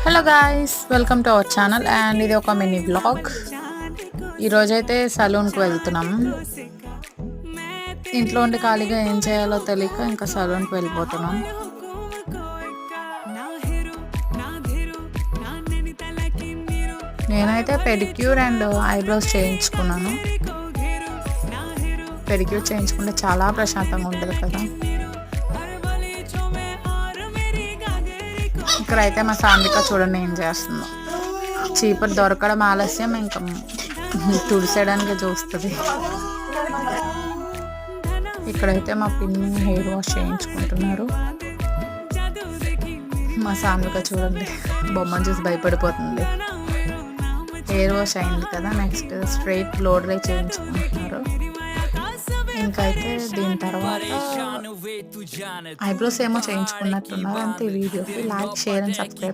Hello guys, welcome to our channel and ఇది ఒక mini blog. ఈరోజైతే సలూన్కి వెళ్తున్నాం. ఇంట్లో ఉండి ఖాళీగా ఏం చేయాలో తెలియక ఇంకా సలూన్కి వెళ్ళిపోతున్నాం. నేనైతే పెడిక్యూర్ అండ్ ఐబ్రోస్ చేయించుకున్నాను. పెడిక్యూర్ చేయించుకుంటే చాలా ప్రశాంతంగా ఉంటుంది కదా. ఇక్కడైతే మా సాంబిక చూడండి ఏం చేస్తుందో. చీపురు దొరకడం ఆలస్యం, ఇంకా తుడిసేయడానికి చూస్తుంది. ఇక్కడైతే మా పిన్ని హెయిర్ వాష్ చేయించుకుంటున్నారు. మా సాంబిక చూడండి బొమ్మను చూసి భయపడిపోతుంది. హెయిర్ వాష్ అయింది కదా, నెక్స్ట్ స్ట్రైట్ బ్లో డ్రై చేయించుకుంటున్నారు. ఇంకైతే దీని తర్వాత ఐబ్రోస్ ఏమో చేయించుకున్నట్టున్నారు. అంతే. వీడియోకి లైక్, షేర్ అండ్ సబ్స్క్రైబ్.